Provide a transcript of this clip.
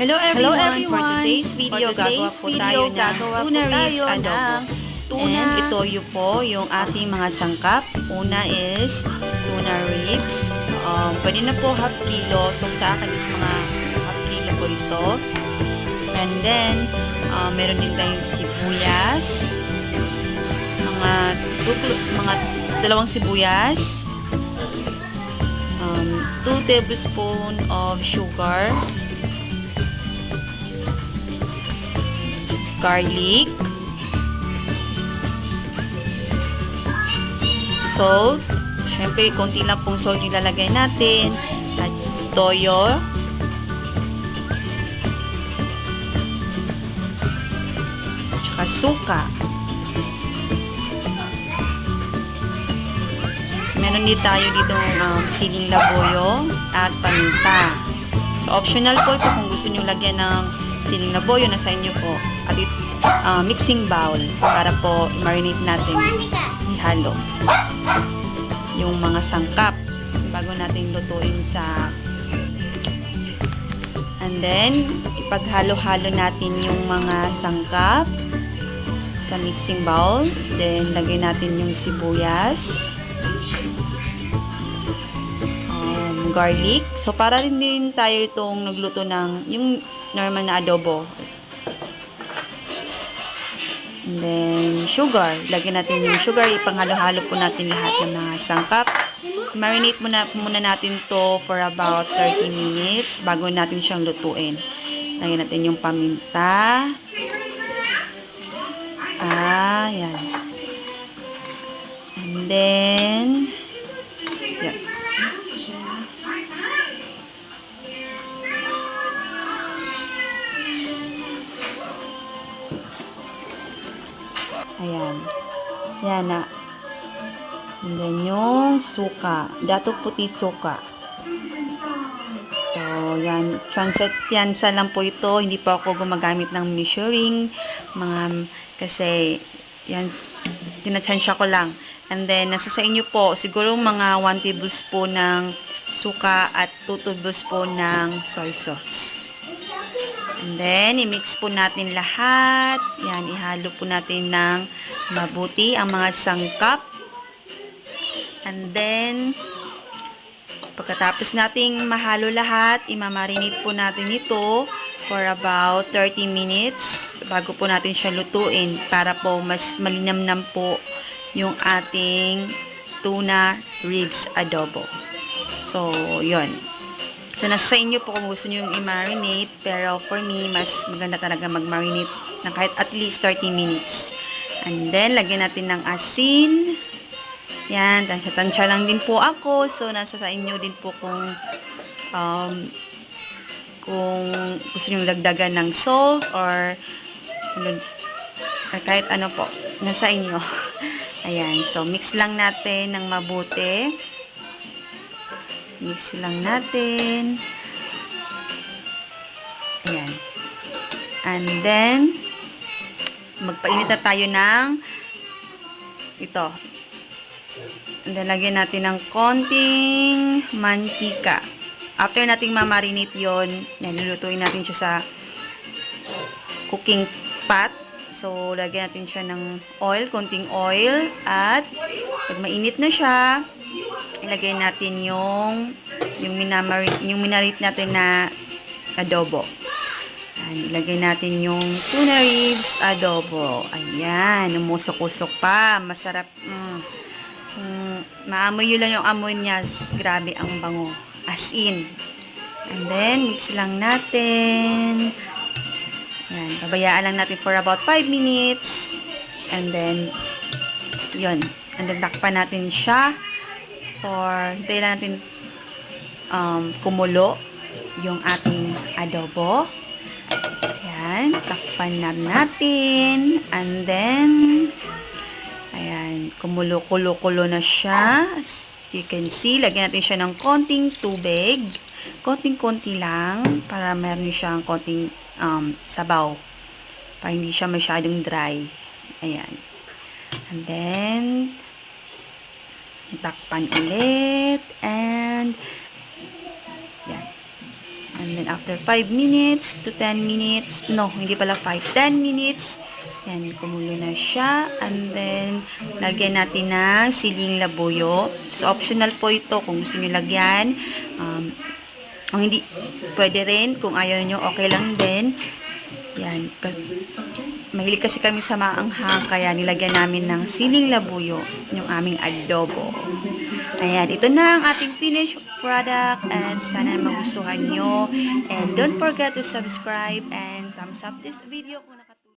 Hello everyone! For today's video, gagawa po tayo ng tuna ribs adobo. And ito yung po yung ating mga sangkap. Una is tuna ribs. Pwede na po half kilo. So sa akin is mga half kilo po ito. And then, meron din tayong sibuyas. Mga dalawang sibuyas. 2 tablespoons of sugar. Garlic, salt, syempre konti lang pong salt nilalagay natin, at toyo, tsaka suka. Meron din tayo dito siling laboyo at paminta. So optional po ito kung gusto niyo lagyan ng siling laboyo, nasa inyo po. At mixing bowl para po i-marinate natin, ihalo yung mga sangkap bago natin lutuin and then ipaghalo-halo natin yung mga sangkap sa mixing bowl. Then lagay natin yung sibuyas, garlic. So para rin din tayo itong nagluto ng yung normal na adobo. And then, sugar. Lagyan natin yung sugar. Ipanghalo-halo po natin lahat ng mga sangkap. Marinate muna natin to for about 30 minutes bago natin siyang lutuin. Lagyan natin yung paminta. Yan. And then, yan. Ayan. Yan na. And then yung suka. Dato puti suka. So, yan. Tiyansa lang po ito. Hindi po ako gumagamit ng measuring. Kasi, yan. Tinatyansya ko lang. And then, nasa sa inyo po, siguro mga 1 tablespoon ng suka at 2 tablespoon ng soy sauce. And then, i-mix po natin lahat. Yan, ihalo po natin ng mabuti ang mga sangkap. And then, pagkatapos nating mahalo lahat, imamarinate po natin ito for about 30 minutes bago po natin siya lutuin para po mas malinamnam po yung ating tuna ribs adobo. So, yun. So, nasa inyo po kung gusto nyo yung i-marinate. Pero, for me, mas maganda talaga mag-marinate ng kahit at least 30 minutes. And then, lagyan natin ng asin. Yan, tansya-tansya lang din po ako. So, nasa sa inyo din po kung gusto nyo dagdagan ng salt or kahit ano po. Nasa inyo. Ayan. So, mix lang natin ng mabuti. Mix lang natin. Ayan. And then, magpainit na tayo ng ito. And then, lagyan natin ng konting mantika. After nating mamarinate yon, nilulutuin natin siya sa cooking pot. So, lagyan natin siya ng oil, konting oil. At, pag mainit na siya, ilagay natin yung minarinate natin na adobo. Ayan, ilagay natin yung tuna ribs adobo. Ayan, umusok-usok pa. Masarap. Maamoy yun lang yung amoy niya. Grabe ang bango. As in. And then, mix lang natin. Ayan, pabayaan lang natin for about 5 minutes. And then, yun. And then, takpan natin siya. Hintayin natin kumulo yung ating adobo. Ayan, takpan natin. And then, ayan, kumulo-kulo-kulo na siya. As you can see, lagyan natin siya ng konting tubig. Konting-konti lang para meron siyang konting sabaw. Para hindi siya masyadong dry. Ayan. And then, takpan ulit. And, yan. And then after 5 minutes to 10 minutes, no, hindi pala 5, 10 minutes, yan, kumulo na siya. And then, lagyan natin ng siling labuyo. So, optional po ito kung gusto nyo lagyan. Kung hindi, pwede rin. Kung ayaw nyo, okay lang din. Yan. Mahilig kasi kami sa maanghang, kaya nilagyan namin ng siling labuyo yung aming adobo. Ayan, ito na ang ating finished product and sana magustuhan nyo. And don't forget to subscribe and thumbs up this video.